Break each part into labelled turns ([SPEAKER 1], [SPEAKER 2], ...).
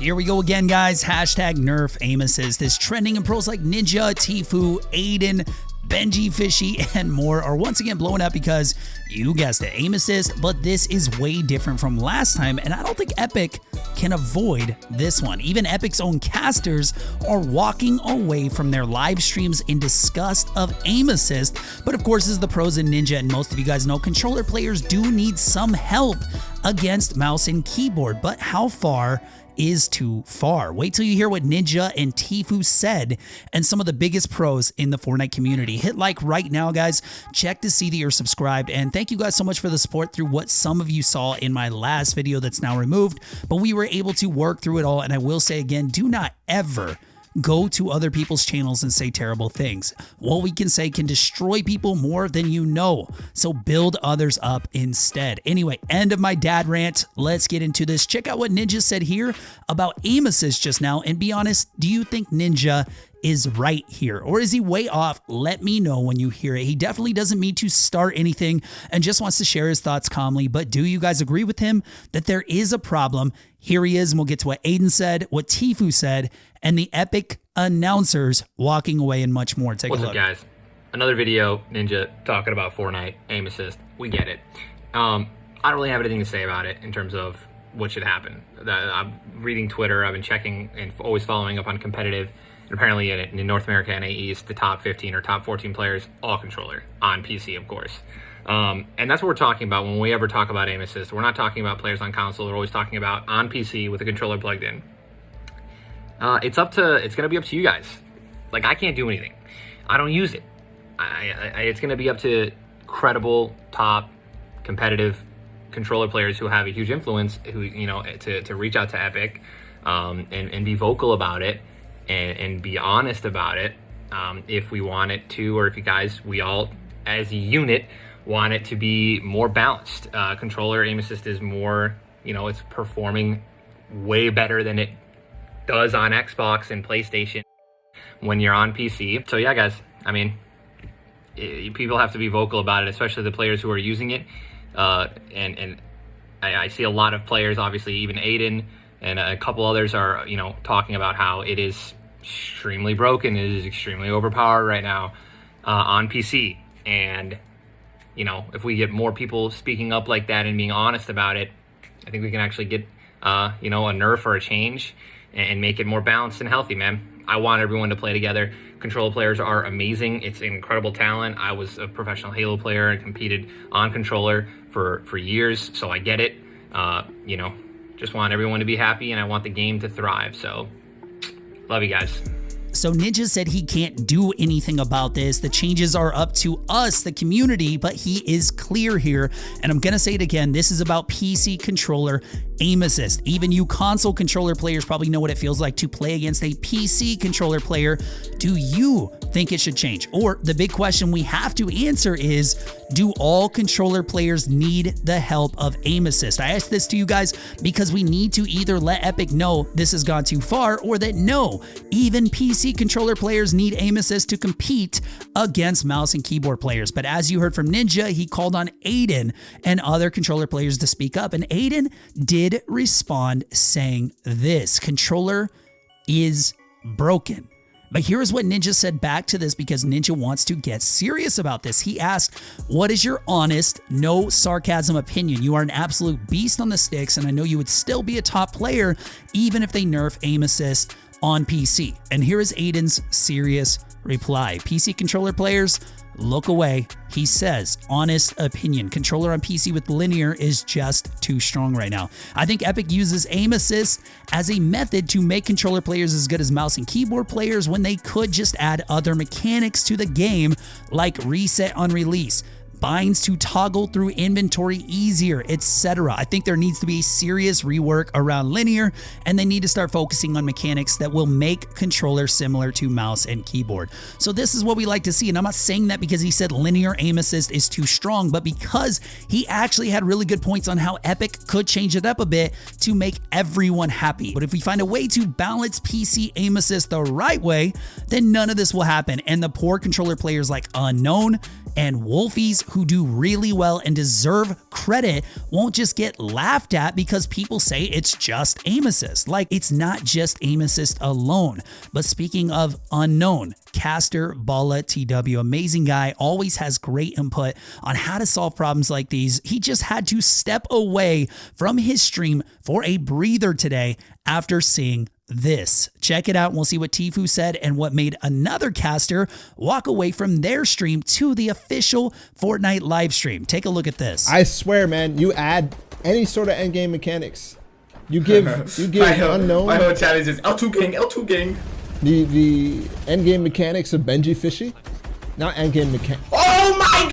[SPEAKER 1] Here we go again, guys. Hashtag nerf aim assist is trending, and pros like Ninja, Tfue, Aiden, Benjyfishy, and more are once again blowing up because, you guessed it, aim assist, but this is way different from last time, and I don't think Epic can avoid this one. Even Epic's own casters are walking away from their live streams in disgust of aim assist, but of course, as the pros in Ninja and most of you guys know, controller players do need some help against mouse and keyboard, but how far is too far? Wait till you hear what Ninja and Tfue said and some of the biggest pros in the Fortnite community. Hit like right now, guys. Check to see that you're subscribed, and thank you guys so much for the support through what some of you saw in my last video that's now removed, but we were able to work through it all. And I will say again, do not ever go to other people's channels and say terrible things. What we can say can destroy people more than you know, so build others up instead. Anyway, end of my dad rant. Let's get into this. Check out what Ninja said here about aim assist just now, and be honest, do you think Ninja is right here, or is he way off? Let me know when you hear it. He definitely doesn't mean to start anything and just wants to share his thoughts calmly, but do you guys agree with him that there is a problem? Here he is, and we'll get to what Aiden said, what Tfue said, and the Epic announcers walking away, and much more. Take a look.
[SPEAKER 2] What's up, guys? Another video, Ninja talking about Fortnite, aim assist. We get it. I don't really have anything to say about it in terms of what should happen. I'm reading Twitter, I've been checking and always following up on competitive. And apparently in North America, NA East, the top 15 or top 14 players, all controller, on PC, of course. And that's what we're talking about when we ever talk about aim assist. We're not talking about players on console. We're always talking about on PC with a controller plugged in. It's going to be up to you guys. Like, I can't do anything. I don't use it. It's going to be up to credible, top, competitive controller players who have a huge influence, who, you know, to reach out to Epic, and be vocal about it, and be honest about it, if we want it to, or if you guys, we all as a unit want it to be more balanced. Controller aim assist is more, you know, it's performing way better than it does on Xbox and PlayStation when you're on PC. So yeah, guys, I mean, people have to be vocal about it, especially the players who are using it. And I see a lot of players, obviously even Aiden and a couple others are, you know, talking about how it is extremely broken, it is extremely overpowered right now on PC. And, you know, if we get more people speaking up like that and being honest about it, I think we can actually get, you know, a nerf or a change and make it more balanced and healthy, man. I want everyone to play together. Controller players are amazing. It's an incredible talent. I was a professional Halo player and competed on controller for years, so I get it. You know, just want everyone to be happy, and I want the game to thrive. So, love you guys.
[SPEAKER 1] So Ninja said he can't do anything about this. The changes are up to us, the community, but he is clear here. And I'm going to say it again. This is about PC controller aim assist. Even you console controller players probably know what it feels like to play against a PC controller player. Do you think it should change? Or the big question we have to answer is, do all controller players need the help of aim assist? I ask this to you guys because we need to either let Epic know this has gone too far, or that no, even PC controller players need aim assist to compete against mouse and keyboard players. But as you heard from Ninja, he called on Aiden and other controller players to speak up, and Aiden did respond saying this: controller is broken. But here's what Ninja said back to this, because Ninja wants to get serious about this. He asked, what is your honest, no sarcasm opinion? You are an absolute beast on the sticks, and I know you would still be a top player even if they nerf aim assist on PC. And here is Aiden's serious reply. PC controller players, look away. He says, honest opinion, controller on PC with linear is just too strong right now. I think Epic uses aim assist as a method to make controller players as good as mouse and keyboard players, when they could just add other mechanics to the game, like reset on release, binds to toggle through inventory easier, etc. I think there needs to be a serious rework around linear, and they need to start focusing on mechanics that will make controllers similar to mouse and keyboard. So this is what we like to see, and I'm not saying that because he said linear aim assist is too strong, but because he actually had really good points on how Epic could change it up a bit to make everyone happy. But if we find a way to balance PC aim assist the right way, then none of this will happen, and the poor controller players like Unknown And Wolfies who do really well and deserve credit won't just get laughed at because people say it's just aim assist. Like, it's not just aim assist alone. But speaking of unknown, Caster Bala TW, amazing guy, always has great input on how to solve problems like these. He just had to step away from his stream for a breather today after seeing this. Check it out and we'll see what Tfue said and what made another caster walk away from their stream to the official Fortnite live stream. Take a look at this.
[SPEAKER 3] I swear, man, you add any sort of endgame mechanics. You give unknown.
[SPEAKER 4] My whole challenge is L2 gang, L2 gang.
[SPEAKER 3] The endgame mechanics of Benjyfishy, not endgame mechanics.
[SPEAKER 4] Oh my!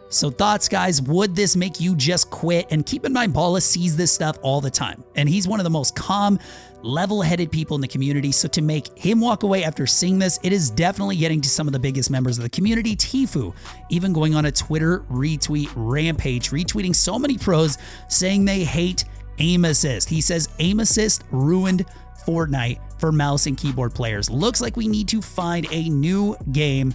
[SPEAKER 1] So thoughts, guys, would this make you just quit? And keep in mind, Bala sees this stuff all the time. And he's one of the most calm, level-headed people in the community. So to make him walk away after seeing this, it is definitely getting to some of the biggest members of the community. Tfue even going on a Twitter retweet rampage, retweeting so many pros saying they hate aim assist. He says aim assist ruined Fortnite for mouse and keyboard players. Looks like we need to find a new game.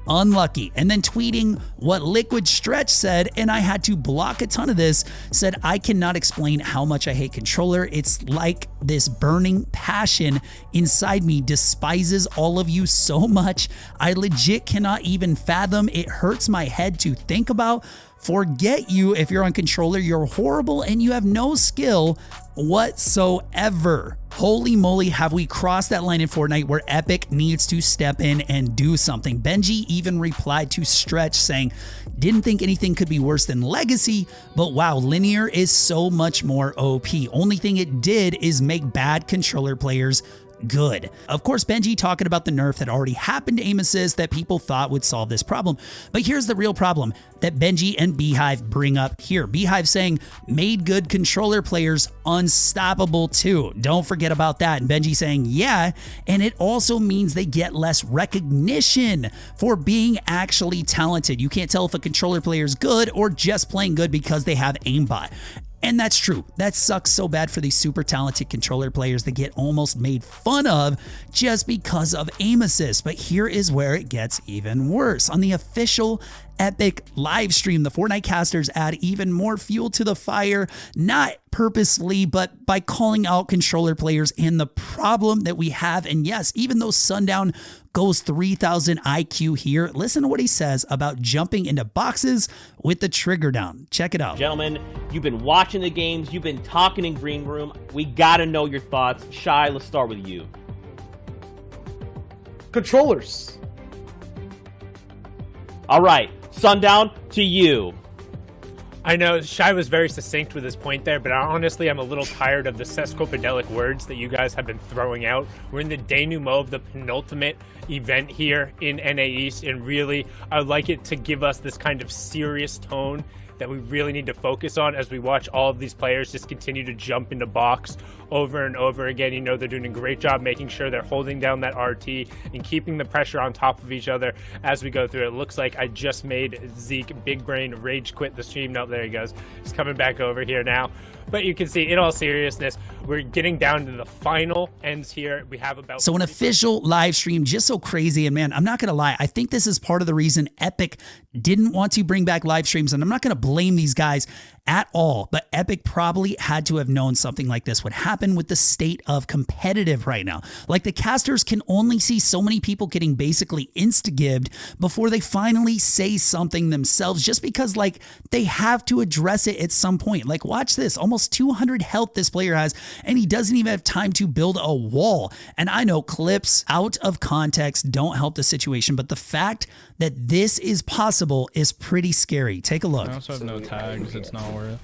[SPEAKER 1] Unlucky. And then tweeting what Liquid Stretch said, and I had to block a ton of this, said, I cannot explain how much I hate controller. It's like this burning passion inside me despises all of you so much. I legit cannot even fathom. It hurts my head to think about. Forget you if you're on controller. You're horrible and you have no skill whatsoever. Holy moly, have we crossed that line in Fortnite where Epic needs to step in and do something. Benji even replied to Stretch saying, didn't think anything could be worse than Legacy, but wow, Linear is so much more OP. Only thing it did is make bad controller players good. Of course, Benji talking about the nerf that already happened to aim assist that people thought would solve this problem. But here's the real problem that Benji and Beehive bring up here. Beehive saying made good controller players unstoppable too. Don't forget about that. And Benji saying, yeah, and it also means they get less recognition for being actually talented. You can't tell if a controller player is good or just playing good because they have aimbot. And that's true. That sucks so bad for these super talented controller players that get almost made fun of just because of aim assist. But here is where it gets even worse. On the official Epic live stream, the Fortnite casters add even more fuel to the fire, not purposely, but by calling out controller players and the problem that we have. And yes, even though Sundown goes 3,000 IQ here, listen to what he says about jumping into boxes with the trigger down. Check it out.
[SPEAKER 5] Gentlemen, you've been watching the games, you've been talking in green room. We gotta know your thoughts. Shy, let's start with you.
[SPEAKER 6] Controllers.
[SPEAKER 5] All right, Sundown, to you.
[SPEAKER 6] I know Shy was very succinct with his point there, but honestly, I'm a little tired of the sesquipedalic words that you guys have been throwing out. We're in the denouement of the penultimate event here in NA East, and really, I'd like it to give us this kind of serious tone that we really need to focus on as we watch all of these players just continue to jump into box over and over again. You know, they're doing a great job making sure they're holding down that RT and keeping the pressure on top of each other as we go through. It looks like I just made Zeke Big Brain rage quit the stream. No, there he goes. He's coming back over here now. But you can see, in all seriousness, we're getting down to the final ends here. We have about...
[SPEAKER 1] So an official live stream, just so crazy. And man, I'm not going to lie. I think this is part of the reason Epic didn't want to bring back live streams. And I'm not going to blame these guys at all. But Epic probably had to have known something like this would happen with the state of competitive right now. Like, the casters can only see so many people getting basically insta-gibbed before they finally say something themselves, just because, like, they have to address it at some point. Like, watch this. Almost 200 health this player has, and he doesn't even have time to build a wall. And I know clips out of context don't help the situation, but the fact that this is possible is pretty scary. Take a look.
[SPEAKER 7] I also have no tags. It's not worth it.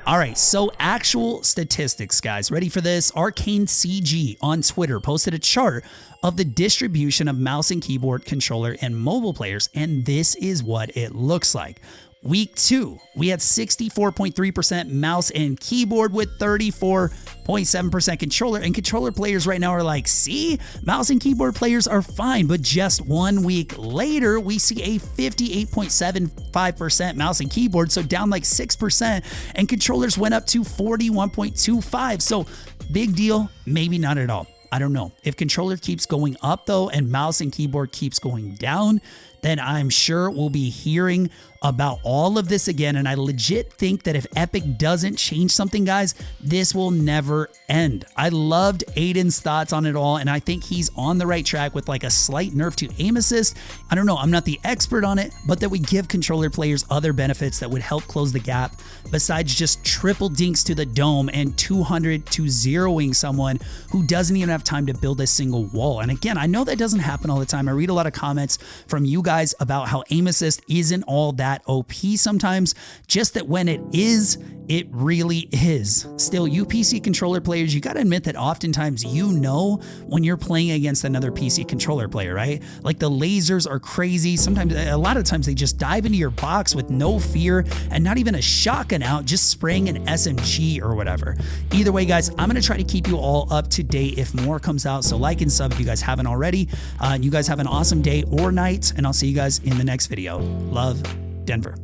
[SPEAKER 1] All right, so actual statistics, guys. Ready for this? Arcane CG on Twitter posted a chart of the distribution of mouse and keyboard, controller, and mobile players, and this is what it looks like. Week 2, we had 64.3% mouse and keyboard with 34.7% controller. And controller players right now are like, see, mouse and keyboard players are fine. But just 1 week later, we see a 58.75% mouse and keyboard, so down like 6%. And controllers went up to 41.25. So big deal, maybe not at all. I don't know. If controller keeps going up though, and mouse and keyboard keeps going down, then I'm sure we'll be hearing about all of this again. And I legit think that if Epic doesn't change something, guys, this will never end. I loved Aiden's thoughts on it all, and I think he's on the right track with like a slight nerf to aim assist. I don't know, I'm not the expert on it, but that we give controller players other benefits that would help close the gap besides just triple dinks to the dome and 200 to zeroing someone who doesn't even have time to build a single wall. And again, I know that doesn't happen all the time. I read a lot of comments from you guys about how aim assist isn't all that OP sometimes, just that when it is, it really is. Still, you PC controller players, you gotta admit that oftentimes you know when you're playing against another PC controller player, right? Like the lasers are crazy. Sometimes, a lot of times they just dive into your box with no fear and not even a shotgun out, just spraying an SMG or whatever. Either way, guys, I'm gonna try to keep you all up to date if more comes out. So like and sub if you guys haven't already. You guys have an awesome day or night, and I'll see you guys in the next video. Love, Denver.